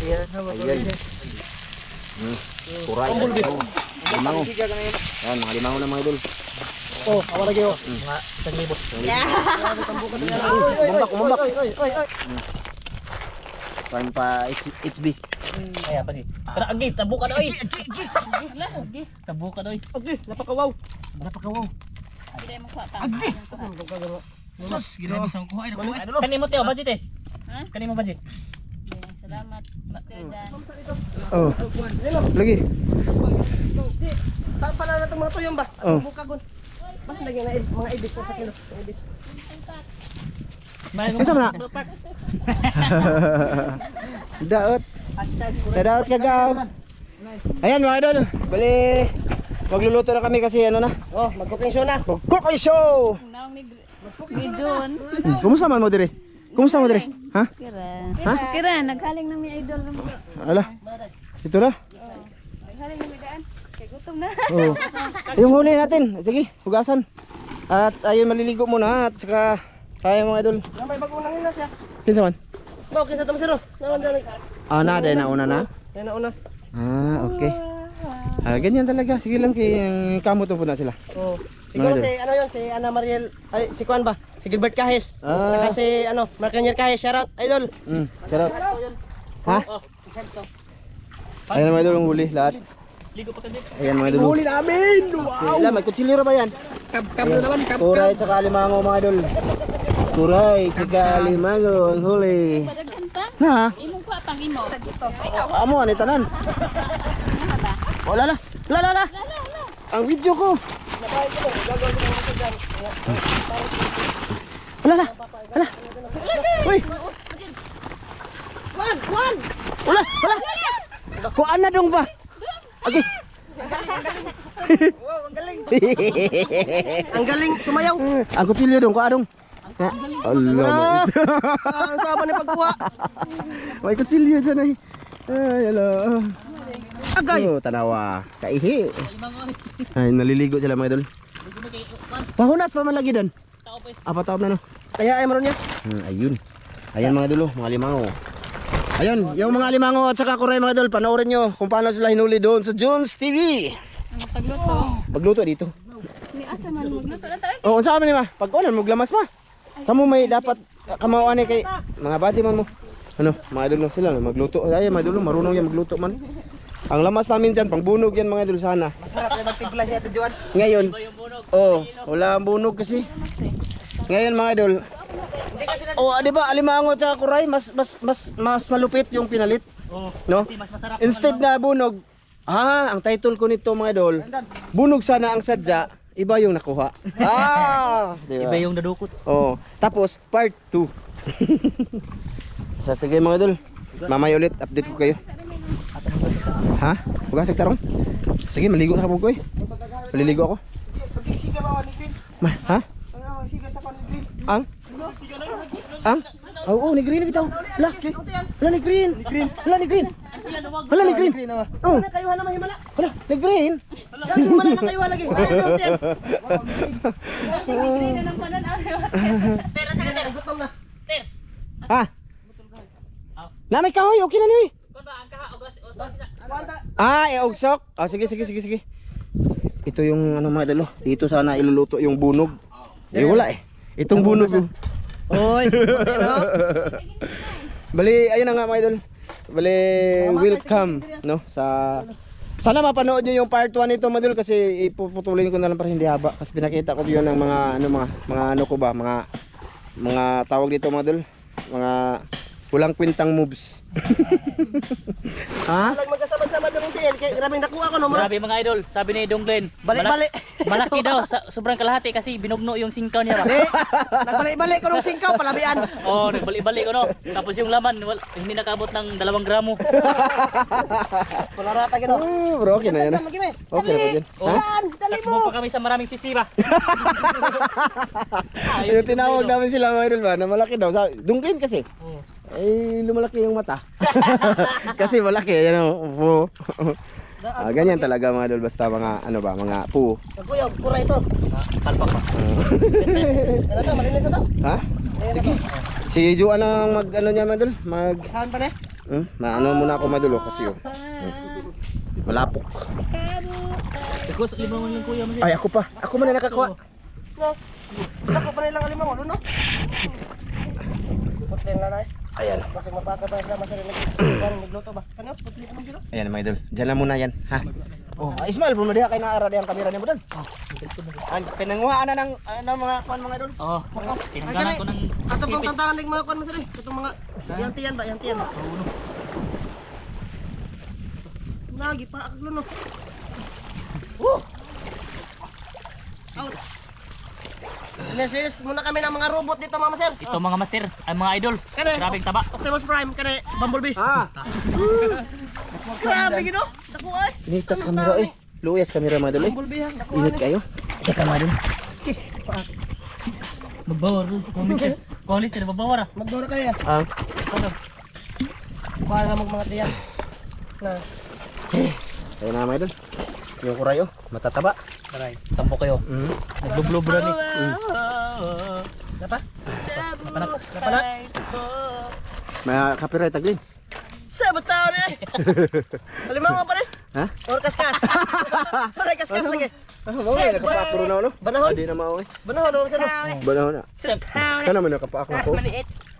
Ayan. Kuray. Limango. Ayan, mga limango na mga idol. Oh, awa lagi oh. Mga 1,000. Kumambak. Parang pa HB. Ay, apa sih? Kada agi, tabo ka doy. Agi. Tabo ka doy. Agi, napakawaw. Hindi mo kuha pa. Agi. Sus, ginawa sa kuha ina kuha. Kanimo teo budget eh. Ha? Kanimo budget. Salamat. Matildan. Oh. Lagi. Pala na itong mga tuyong ba? Oh. Buka gun. Mas lagi na mga ibis na sa kilo. Ibis. Ano na? Daot. Daot kagaw. Ayan mga idol. Bali. Magluluto na kami kasi ano na. Oh, mag-cooking show na. Cooking show. Naong ni Jun. Kumusta man mo dire? Kumusta mo dire? Ha? Kira, naghaling na mi idol na mo. Ala. Ito na. Naghaling na mi daan. Kay gutom na. Oh. Yung huli natin. Sige, hugasan. At ayun maliligo muna at saka tayo mga idol. May bago lang na siya. Kinsa man? Ba, okay sa tamasiro. Naman dali. Ah, na dahil nauna na. Yan na una. Ah, okay. Ah, ganyan talaga. Sige lang kay kamot po na sila. Oh. Siguro Mga si ano yun, si Ana Mariel, ay si Juan ba? Si Gilbert Kahis. Ah. Saka si ano, Mark Ranier Kahis, shout out idol. Sarap. Ha? Ayan mga idol ang huli lahat. Ligo pa kasi. Ayan mga idol. Huli namin. Wow. Ilan, may kutsilyo ba yan? Kab naman, kab. Kuray at saka limango mga idol. Kuray, tsaka limango ang huli. Padaghan pa. Na? Imong kuha pang imo. Amo, ano tanan? Wala la. La. Ang video ko. Wala. Uy. Wag. Wala. Kuan na dong ba? Okay. Wow, ang galing. Ang galing sumayaw. Ang kutsilyo dong, kuan dong. Allah. Ang sama ni pagkuha. May kutsilyo dyan ay. Ay, hello. Agay. Oh, tanawa. Kaihi. Ay, naliligo sila mga idol. Pahunas pa man lagi doon. Apa taon na no? Kaya ay maron niya. Ayun. Ayan mga idol, mga limango. Ayun, yung mga limango at saka kuray mga idol, panoorin nyo kung paano sila hinuli doon sa Jones TV. Ang pagluto. Magluto dito. Ni asa man magluto na tayo. Oo, saan ni ma? Pag ulan, maglamas ma. Kamu may dapat kamauan kay mga badge man mo. Ano, mga idol sila magluto. Ay, mga idol, marunong yan magluto man. Ang lamas namin dyan, pangbunog yan mga idol sana. Masarap yung magtimpla siya ito, Juan. Ngayon, wala ang bunog kasi. Ngayon mga idol, di ba alimango at saka kuray, mas malupit yung pinalit. No? Kasi mas masarap. Instead na bunog, ang title ko nito mga idol, bunog sana ang sadya, iba yung nakuha. Diba? Iba yung nadukot. Oh, tapos part 2. Sige mga idol, mamaya ulit update ko kayo. Ha? Hugasig tarong? Sige, maligo na ko eh. Maliligo ako. Pag-siga ba ni Green? Ha? Siga sa pan ni Green. Ang? Oo, ni Green na bitaw. Hala ni Green. Hala ni Green. Oh. Ano kayo na mahimala? Hala, ni Green. Galing himala na kayo lagi. Hindi na ng panan. Pero sa kanila. Gutom na. Ha? Namay ka hoy, okay na ni. Kon ba ang kaha og Ugsok. Sige. Ito yung ano mga idol. Dito sana iluluto yung bunog. Wala eh. Itong bunog. Oy, Bali, ayun na nga mga idol. Bali, welcome no sa sana mapanood niyo yung part 1 nito mga idol kasi ipuputulin ko na lang para hindi haba kasi pinakita ko yun ng mga ano ko ba, mga tawag dito mga idol. Mga walang kwentang moves. Ha? Alag magkasama-sama doon TL. Kaya grabing nakuha ko no. Grabe mga idol, sabi ni Dong Glenn. Balik-balik. Malaki daw, sobrang kalahati kasi binugno yung singkaw niya ba? Nagbalik-balik ko ng singkaw palabian. Oo, nagbalik-balik ko no. Tapos yung laman, hindi nakabot ng 2 gramo. Wala rata gino. Bro, okay na yan. Okay, dali Takbo mo. pa kami sa maraming sisi ba? Yung tinawag namin sila mga idol ba na malaki daw. Dungklin kasi. Ay, lumalaki yung mata. Kasi malaki, yan o. Ganyan talaga mga idol, basta mga ano ba, mga po. Kuya, pura ito. Palpak pa. Ano to, malinis na to. Ha? Sige. Si Juan ang mag ano niya mga idol, Saan pa na? Maano muna ako madulo kasi oh. Malapok. Tapos limangon lang kuya mo. Ay, ako pa. Ako man na nakakuha. Ako pa nilang alimang ulo no. Putling na na. Ayan. Kasi mapaka pa sila masarili nagluto ba? Ano? Putling mo dito. Ayan mga idol. Diyan lang muna yan. Ha? Oh, Ismail, pun madiha kay naara di ang kamera niya mo doon. Ang pinanguhaan na ng mga kuan mga idol. Oo. Tinanggalan ko ng Ato pang tantangan ng mga kuan masarili. Itong mga yantiyan ba? Yantiyan ba? Lagi pa aklo no. Ouch. Linis muna kami ng mga robot dito mama sir. ito mga master, ay mga idol. Kani, Grabing taba. Optimus Prime, kani Bumblebees. Ah, Grabe gino. Dako ay. initas kamera eh. Luyas kamera mga idol eh. Bumblebee ha. Dako Init ay. kayo. Teka mga idol. Magbawar. Kulis na magbawar ah. Magdura kaya. Ah, Kuha nga mga tiyan. Na. ayun na mga idol. Yung kuray oh, matataba. Aray, tampo kayo. Naglublob na ni. Dapat? Panak. Dapat? May copyright taglin. Sabot tao na eh. Alimaw nga pa rin. Ha? Or kaskas. Paray kaskas lagi. Maway, nakapakuro na ako no? Banahon. Hindi na maway. Banahon naman sa no. Banahon na. Sana man nakapako ako.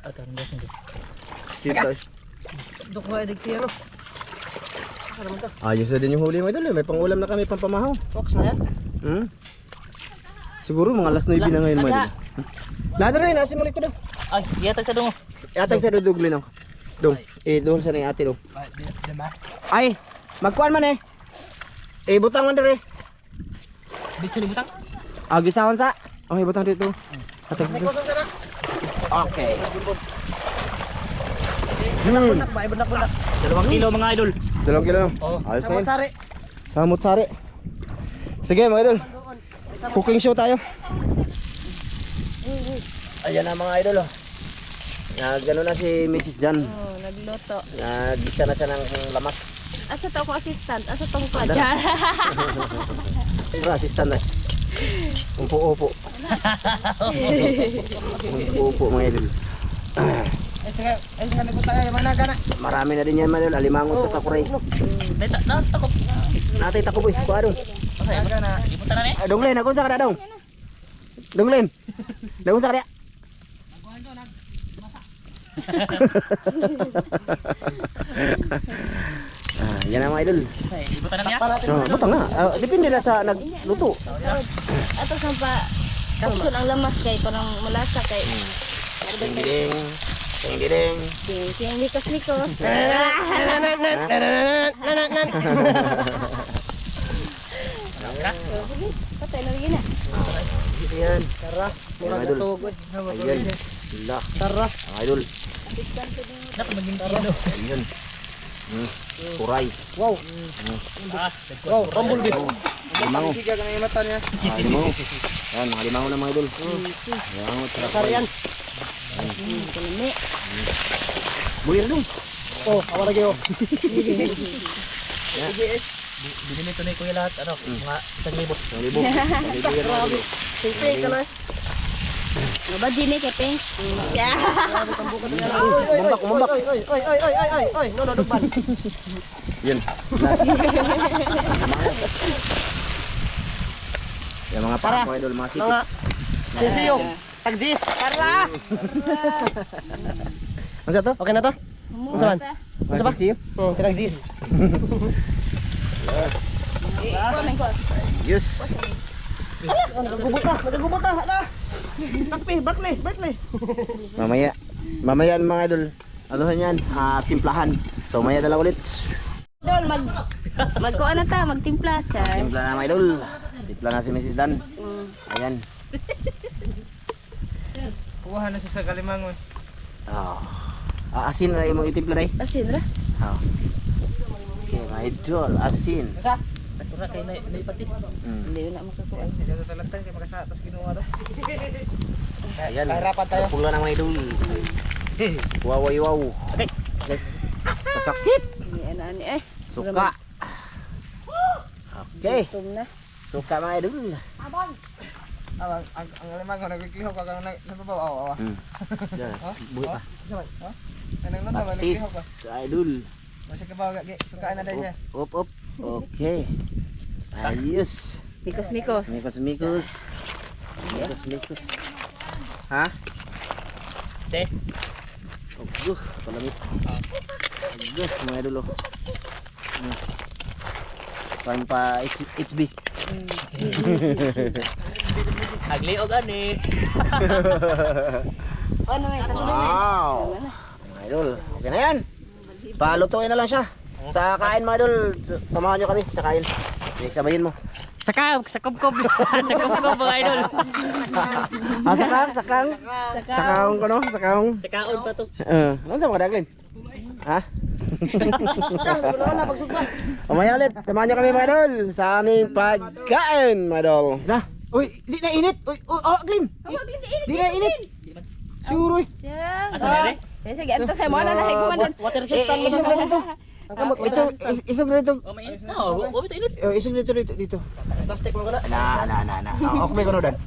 Ato, ang gasin ko. Cheers ay. Dok mo edik tiyan no. Ano man to? Ayos na din yung huli mga idol eh. May pangulam na kami pampamahaw. Fox na yan. Siguro mga alas 9 na ngayon mga idol. Lada rin, nasi muli ko daw. Ay, yata sa dungo. Yatag sa duduglin ako. Dong, doon sa nang ate dong. Ay, magkuhan man eh. Butang man dere. Dito libutang. Gisawan sa. Okay, butang dito. Atag May dito. kusog na. Okay. Bunak ba? Bunak. 2 kilo mga idol. 2 kilo. Oo. Ayos na Samot yun. sari. Samot sari. Sige mga idol. Cooking show tayo. Ayan na mga idol oh. Gano na si Mrs. Jan. Oh, nagluto. Nagisa na siya ng lamas. Asa to ako assistant? Asa tong ko? Ada. Jar. Ano assistant na? Umpo-upo. Umpo-upo mga idol. Ay sige, nalibot tayo mana gana. Marami na din yan mga idol. Alimangot sa takuray. Dito, na, takop. Natay takuboy. Kuha dong. Okay, libutan na ni. Donglen, ako sa kada dong. Donglen. Dong sa kada. Yan ang mga idol. Okay, libutan na niya. Butang na. Depende na sa nagluto. Ato sa pa. Kung ang lamas kay parang malasa kay. Ding ding ding. Sing likos-likos. Patay na rin na. Yan. Tara, mura Idol. tugod. Ayan. Sila. Tara. Mga idol. Dapat maging kilo. Ayun. Kuray. Wow. Ah, Wow, bumblebee. Limango. Siga ka ng mata niya. Limango. Yan, mga limango na mga idol. Limango. Sarian. Kalimi. Bulir dong. Oh, awa lagi oh. binili ito na kuya lahat. Ano, mga 1,000. 1,000. 1,000 yan mga idol. Sing ka na. Ano ba Gini kay Pink? Yeah. Kumbak, kumbak. Oy, no, dugban. Yun. Yan mga para mga idol, mga sipit. Mga sisiyong. Tagzis. Tara. Ano sa to? Okay na to? Unsa man? Mga sitsiyo? Tagzis. Yes. Nagugubot na. Hala. Takpi, Berkeley. Mamaya mga idol. Ano yan? Timplahan. So maya dala ulit. Idol, magkuha na ta, magtimpla. Char. Timpla na mga idol. Timpla na si Mrs. Dan. Ayan. Kuha na siya sa Kalimangon. Asin na yung itimpla na Asin ra. Okay mga idol. Asin. Sa? Takura kay naipatis. Hindi na makakuha. Dito talagtan kay makasatas ginawa to. Ayan. Kahirapan tayo. Pula na mga idol. Wow. Okay. Kasakit. Ano eh. Suka. Okay. Tum na. Suka mga idol. Ang Kalimangon nagkikihaw ka kang sa babaw. Awa. Yan. Buhi pa. Sa man? Patis, idol. Masya ka ba? Sukaan na dahil siya. Op. Okay. Ayos. Mikos-mikos. Mikos. Ha? Te. Palamit. Mga idol. Parang pa HB. Agli og ani. Ano may tatlo Wow. Mga idol. Okay na yan. Palutuin na lang siya. Sa kain mga idol. Tamahan nyo kami sa kain. Sabayin mo. Sa kubkob mga idol. Sakang ko no? Sakang. Sakaon pa to. Ano sa mga daglin? Ha? Umaya ulit. Samahan nyo kami mga idol sa aming pagkain mga idol. Na? Uy, di na init. Uy, Glyn. Di na init. Sure, uy. Asa na rin? Sige, ito sa mo na nahiguman. Water resistant mo Isog na dito. Ang kamot, Ito, isog na dito. O mainit na. O bito init. Isog dito. plastic mo ka na. Na. Okay, kuno dan.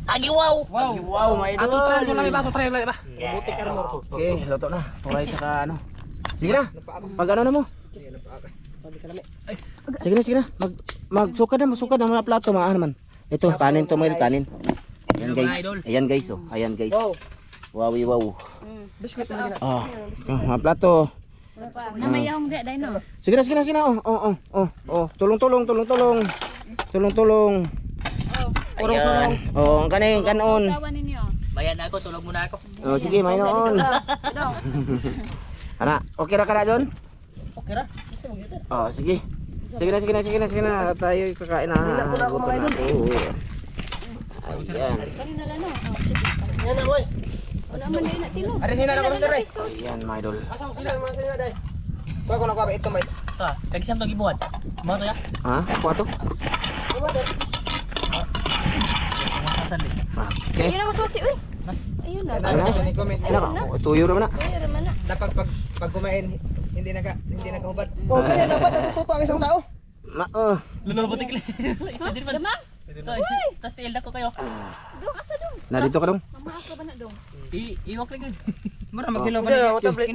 Agi wow. Wow, mga idol. Try mo ba? Butik ka rin. Okay, luto na. Turay saka ano. Sige na. Pag ano na mo. Sige na. Magsuka na mga plato, maahan naman. Ito, kanin to, mga kanin. Ayan guys. Ayan guys. Wowi wow. Biskuit mo na. Mga plato. Namayahong di dai no. Sige na. Tulong. Ayan. Ang kanon. Sawan ninyo. Bayan ako, tulog muna ako. Sige, may noon. Ana, okay ra ka na, John? Okay ra. Sige. Sige na. Tayo kakain na. Hindi na muna ako, mga idol. Ayan. Kanina lang no. Yan na, boy. Wala man dai na tilo. Ari sina na kami dere. Ayan, mga idol. Sila naman sila dai. Tuwa ko na ko ba ito may. Kagisam to gibuhat. Mga to ya. Ha? Ako ato? Okay. Ayun ako susi uy. Ayun na. Ano na? Ni comment. Tuyo naman na. Ayun raman na. Dapat pag kumain hindi nagahubad. Okay, dapat natututo ang isang tao. Lulubot ikli. Isa din man. Dama? Tas tiil na ko kayo. Dong asa dong? Na dito ka dong. Mama ako ba na dong? Iwak lang yun. Mura maghilaw ba niya? Utabli.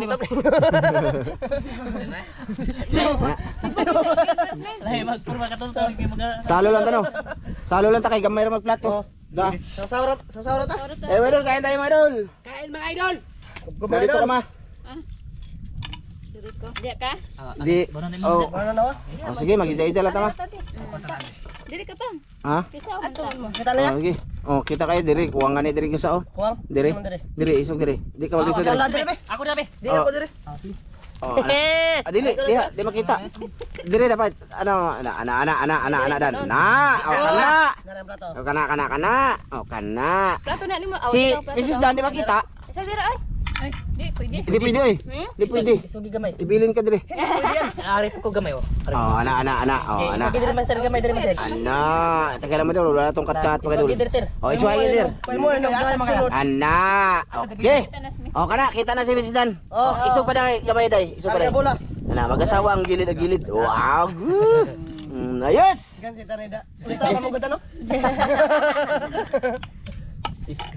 Lahi magpurma ka to kay mga Salo lang tanong. Salo lang ta kay gamay ra magplato. Da. Sawsawra ta. Mga idol, kain tayo mga idol. kain mga idol. Na dito ka ma. Diri ko. Di ka? Di. Oh. Ano na wa? Sige, mag-isa-isa lang ta ma. Diri ka pa. Ha? Kisa mo. Kita na ya? Sige. Kita kayo diri, kuwangan ni diri ko sa Kuwang. Diri. Isog diri. Di ka mag-isa diri. Wala dire be. Ako na be. Di ako dire. Dili, di makita. Diri dapat ana dan. Kana. Naram plato. Kana. Plato na nimo. Si Mrs. Dan di makita. Isa dira ay. Ay, di pwede. Di pwede oy. Di pwede. Isugi gamay. Ibilin ka diri. Ari ko gamay oh. Ana. Isugi diri man sir gamay diri man sir. Ana, tagal naman daw wala tong kat-kat mga dul. Isugi diri ter. Isuwa dir. Pay mo ano gaya mga. Ana. Okay. Kana, kita na si Mrs. Dan. Isog pa dai gamay dai. Isog pa dai. bola. Ana, mag-asawa ang gilid. Wow. Good. Ayos. Gan si Taneda. Ulita ka mo gud ano?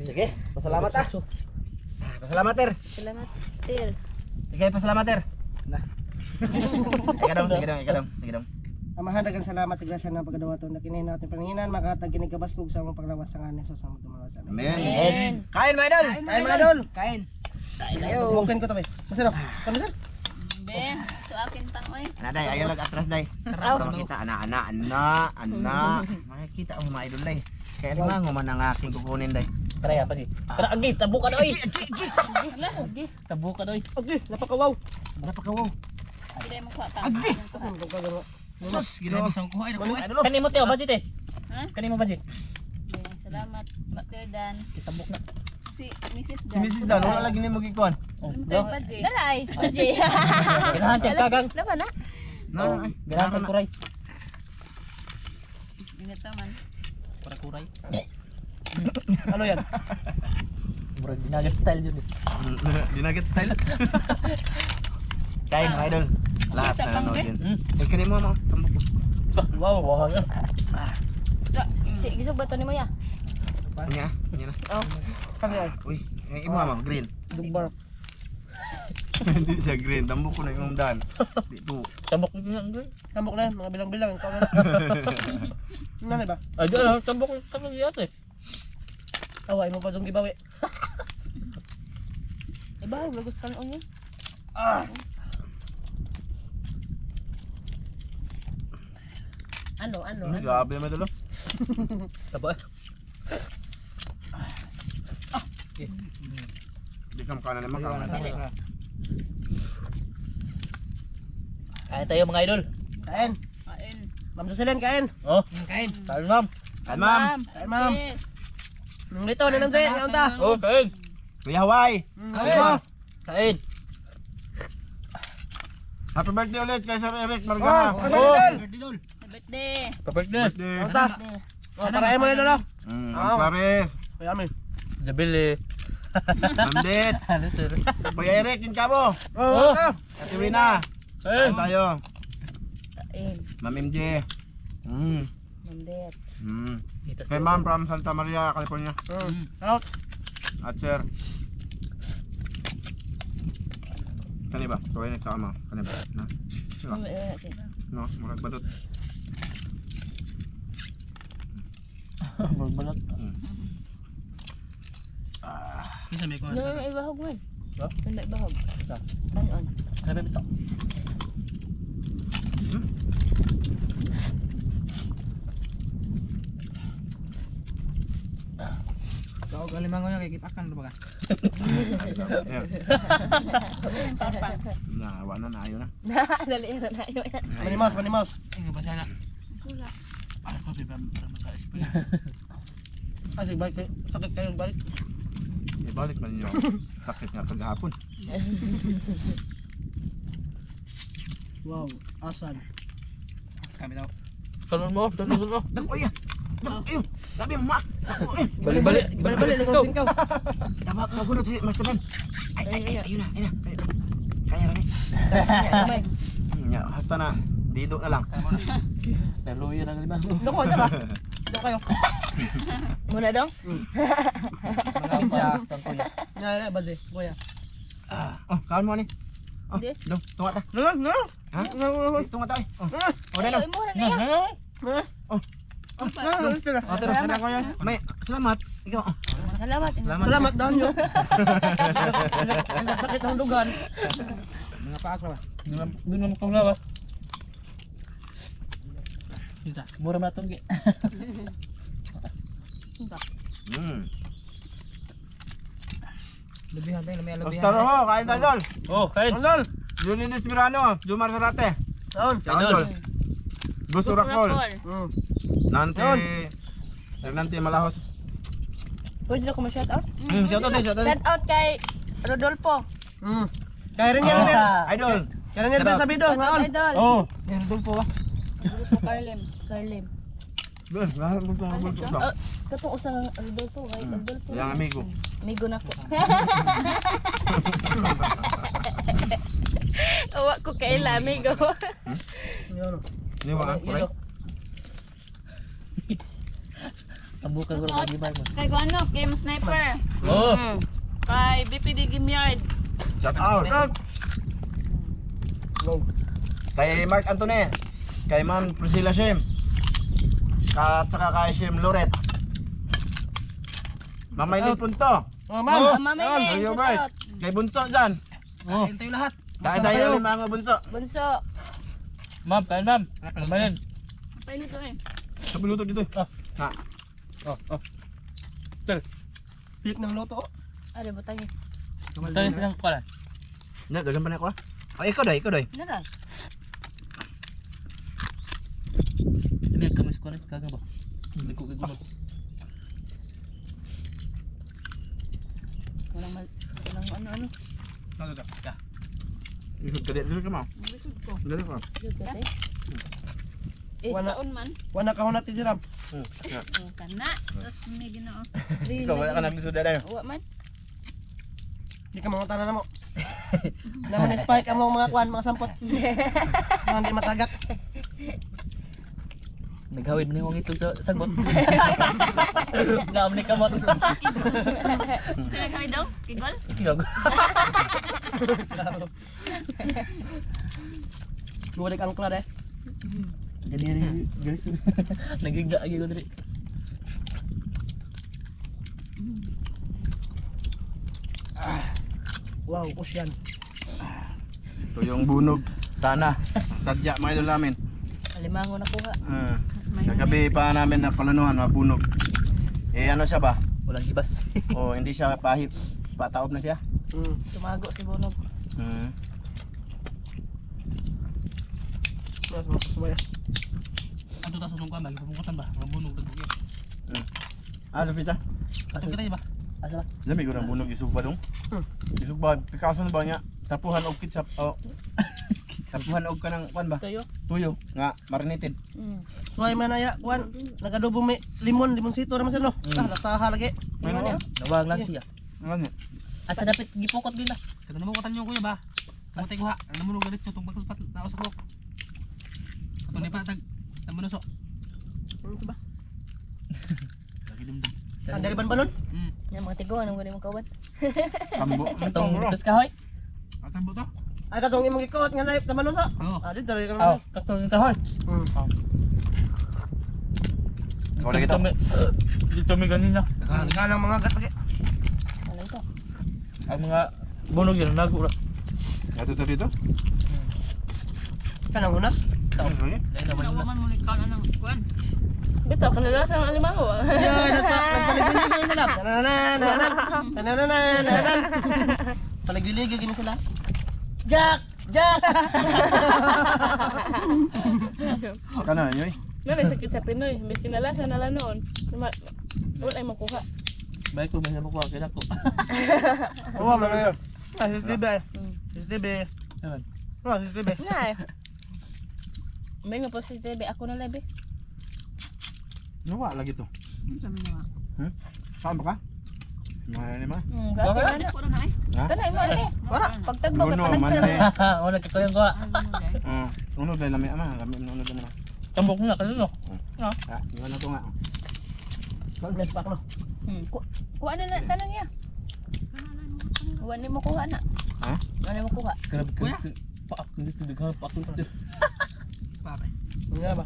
Sige, pasalamat ah. Pasalamat ter. Salamat. Tir. Sige, pasalamat ter. Nah. Sige dong. Amahan dagan salamat sa grasya ng pagkadawa to na kinahin natin paninginan makatag kinig kabaskog sa among paglawas sa nganin sa samot dumawasan. Amen. Kain mga idol. Kain mga idol. Kain. Ayo, bukin ko to be. Masarap. Kami sir. Ben, so akin tang oy. Ana day, ayaw lag atras day. Para makita ana. Makikita ang mga idol day. Kaya lima nguman ang aking kukunin day. Tara pa si. Tara agi tabo ka oy. Hala, di. Tabo ka oy. Okay, napakawaw. Napakawaw. Dili mo kuha ta. Sus, ginawa sa kuha idol. Kanimo teo budget eh. Ha? Kanimo budget. Salamat, Mr. Dan. Itabok na. Si Mrs. Si Dan. Mrs. Dan, wala lagi ni magikuan. Dara ay. Baji. Ganahan check kagang. Laba na. No, Ganahan check kuray. Ingat man. Kuray. Ano yan? Bro, dinagat style jud. Dinaget style. Kain mga idol. Lahat na nanood yun. Kanin mo mga tambok ko. Wow, wow. Si gisog ba to nimo ya? Kanya na. Kami ay. Uy, yung iba mga green. Dugbar. Hindi siya green. Tambok ko na yung dan. Dito. Tambok ko na Angel. Tambok na yan, mga bilang-bilang. Ikaw na. Nanay ba? Ay, dyan tambok ko kami yate. Away mo pa dong gibawi. Iba, bagus kan onion. Ah! Ano? Grabe naman dalo. Tabo. Di ka makanan naman ka. Kain tayo mga idol. Kain. Kain. Ma'am Jocelyn, kain. Oh, kain. Kain ma'am. Kain ma'am. Kain, ma'am. Yes. Nung dito, nanang sa'yo, ngayon ta. Oh, kain. Kuya Hawaii. Kain. Kain. Happy birthday ulit kay Sir Eric Oh, Margana. ano dito? Birthday. Birthday. Birthday. Ngayon ta. Oh, parahin mo na dito. Ang Clares. Kuya Amin. Jabili. Mamdit. Ano sir? Kuya Eric, yung kabo. Oh, ito. Ate Wina. Kain. Kain tayo. Kain. Ma'am MJ. Mandet. Kay ma'am from Santa Maria, California. Out. At sir. Kani ba? Tuway na sama. Kani ba? Na. Diba? No, murag badot. Magbalot. No, ibahog man. Ha? May ibahog. Ha? Kanon. Ano ba ito? Kau kalimango nya kayak kipakan ba ka? Ayan. Nahawa na, naayo na. Dali na tayo. Manimaus, manimaus. Ang ba sana? Wala. Ay ko para masayos pa. Ah, sige, balik kayo. Sakit kayo, balik. Ibalik man niyo. Sakit nga kagahapon. Wow, asan. Kami daw. Kanon mo, kanon mo. Dako iya. Dako iyo. Labi ang mak. Dako eh. Balik-balik. Balik, ikaw, ikaw. Tama, kagunot si Master Van. Ay, ayun na, ayun na. Kaya na ni. Kamay. Ya, hasta na. Dido na lang. Naluya ng lima. Doko, diba? Doko kayo. Muna dong. Magaling siya. Nga, badje. Kuya. Oh, kawan mo ni. Oh, Di. dong, tunga ta. No, no. Ha? Tunga ta. Oh, Ay, dalo. muna na yan. No, sila. Oh, tara, tara ko yan. May salamat. Ikaw. Oh. Salamat. Salamat daw nyo. Sakit ang lugan. Mga paas ba? Doon naman kong lawas. Isa, mura na itong gi. Lebihan tayo, may lebihan. Ostaro ho, kain tayo dol. Oh, kain. Dol. Julian Espirano, Jumar Sarate. Taon. Kain dol. Gusto rakol. Nanti. Nanti malahos. Pwede na ko ma-shout out? Shout out, shout out. Shout out kay Rodolfo. Kaya rin yan, Idol. Kaya rin yan sabi doon, Shout out, ngaon. idol. Oh. Meron doon po. Rodolfo Carlem. Carlem. Dol, lahat mo sa Ano ito? Katong usang Rodolfo. Right, Rodolfo. Yang amigo. Amigo na ko. Awa ko kay amigo. Ini wala, correct. Tambukan ko lang ang ibay mo. Kay Guano, Game Sniper. Oh. Kay BPD Gimyard. Shout out. Kay Mark Antone. Kay Ma'am Priscilla Shem. At saka kay Shem Loret. Mamaylin punto. Oh, ma'am. Mamay, Yo, shout Bert. out. Kay Bunso dyan. Oh. Kain tayo lahat. Dahil tayo mga bunso. Bunso. Ma'am, kain ma'am. Kamayin. Paano ito eh? Sa piluto dito. Ha. Oh, oh. Pik ng loto. Ari, butang eh. Tayo silang kukalan. Na, dagan pa na ako. Oh, ikaw doy, ikaw doy. Naral. Ini kami sekolah kagak ba? Hindi ko gagawin. Walang ano-ano. Magagap ka. Ikot ka dito ka mo. Likod ko. Dali ko. Wala. Taon man. Wala ka hunat tijiram. Kana. Tapos may ginoo. Ikaw wala ka nang suda dayo. Uwa man. Di ka mangunta na mo. Naman spike ang mga kwan, mga sampot. Mga hindi matagak. Naghawid mo yung itong sagot. Ngam ni kamot. Sila kami daw? Kigol? Kiyog. Buwadik ang klad eh. Ganyan guys. Nagiga agi ko diri. Wow, push yan. Ito yung bunog. Sana. Sadya mga idol namin. Alimango na kuha. Kagabi pa namin na palanuhan, mabunog. Eh ano siya ba? Walang sibas. O hindi siya pahip. Pataob na siya. Tumago si Bonog. Hmm. Mas masubaya. Ato ta sunong ka, magpupungkutan ba? Mabunog na bukid. Ano pita? Ato kita ba? Asa ba? Lami ko ng bunog isug ba dong? Isug ba? Picasso na ba niya? Tapuhan og ketchup. Oh. Tapuhan og kanang kwan ba? Tuyo. Tuyo nga marinated. Suway manaya, kuan. Nagadubo may limon sito naman sila no. Lasaha lagi. Ano? Nawag lang siya. Ano? Asa dapat gipukot din na. Kada mo kutan niyo kuya ba? Kamutay ko ha. Ano mo galit sa tong pagkuspat tao sa klok. Ato ni pa tag manuso. Ano ba? Lagi dumdum. Andali ban-banon? Yan mga tigo, anong gani mong kawan? Kambo. Atong tus kahoy. Atang buto? Ay katong imong ikot nga naip naman sa. Oo. Dito rin Oh, ka. katong kahoy. Ikaw lagi to. Dito may ganina. Ganang mga gat lagi. Ano ito? Ang mga bunog yun nagura. Ato to dito. Kanang hunas. Ano ba? Dahil naman yun na. mo ni kan anang kuan. Bito, kanilasa ng alimango. Ay, nagpaliglig sila. Nanananan. Paliglig gini sila. Jack! Jack! Kana nyoy. Nga sakit sa Pinoy, may kinalasa na lang noon. Wala ay makuha. Baik ko may nabukuha kaya ko. Oo, man. CCTV. CCTV. Naman. Oh, CCTV. Nga eh. May nga positive, ako na labi. Nawa lagi to. Saan ba ka? Mahal ni ma. Bakit na? Ha? Kanay mo ate. Wala. Pagtagbo ka Guno pa man nagsara. eh. Wala ka yung kuha. Uno dahil lami ama, lami uno dahil naman. Tambok na kanino. Ah, iwan na to nga. Next pack no. Kuha na na tanan niya. Kuha ni mo kuha na. Ha? Kuha ni mo kuha. Grabe ka. Paak gusto dighan paak gusto. Pare. Nga ba?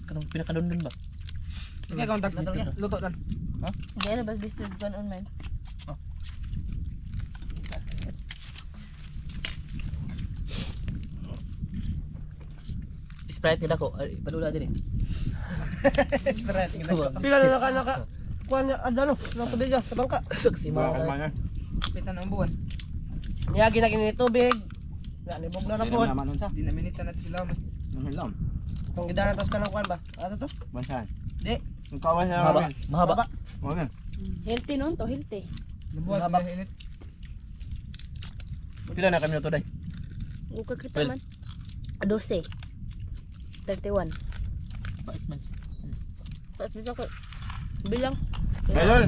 Kanang pinakadondon ba? Sige, kontak luto tan. Hindi na ba distribute kan online? Sprite nila ko. Padula din eh. Pila na naka kuan ano nang tubig sa bangka. Saksi Bakal mga. man yan. Pitan ang buwan. Niyagi na kini tubig. Nga libog na Hindi rapod. naman nun sa. Di na minita na sila mo. Ano lang? Kung gidanan tos kanang kuan ba? Ato to? Bansan. Di. Ang kawan siya Mahaba. namin. Mahaba. Wala. Healthy noon to, healthy. Nabuhat Habak. na init. Pila na kami to day. Uka kita man. 12. 31. Bait man. Tapos dito ko. Bilang. Idol.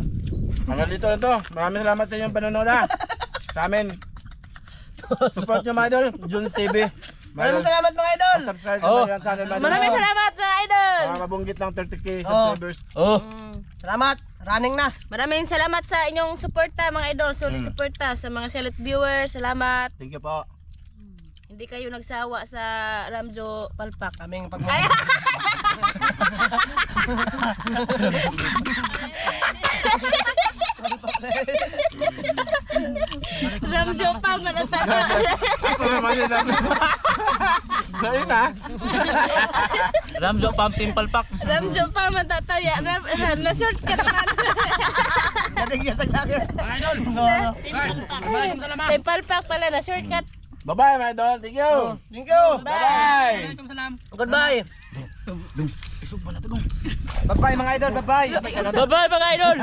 Hanggang dito na to. Maraming salamat sa inyong panonood ha. Sa amin. Support nyo mga idol. Junes TV. Maraming salamat mga idol. Subscribe Oh. sa channel mga idol. Maraming salamat mga idol. Mga mabunggit ng 30k Oh. subscribers. Oh. Salamat. Running na. Maraming salamat sa inyong suporta mga idol. Solid suporta sa mga silent viewers. Salamat. Thank you po. Hindi kayo nagsawa sa Ramjo Palpak. Kaming pag Ramjo pa manatata. Ako naman yun. Dahil na. Ramjo Pumpkin Palpak. Ramjo pa matataya. Na shortcut man. Natigyan sa lagi. Idol. Bye. Salamat. Ay Palpak pala na shortcut. Bye-bye mga idol. Thank you. Thank you. Bye-bye. Waalaikumsalam. Goodbye. Bye-bye mga idol. Bye-bye. Bye-bye mga idol.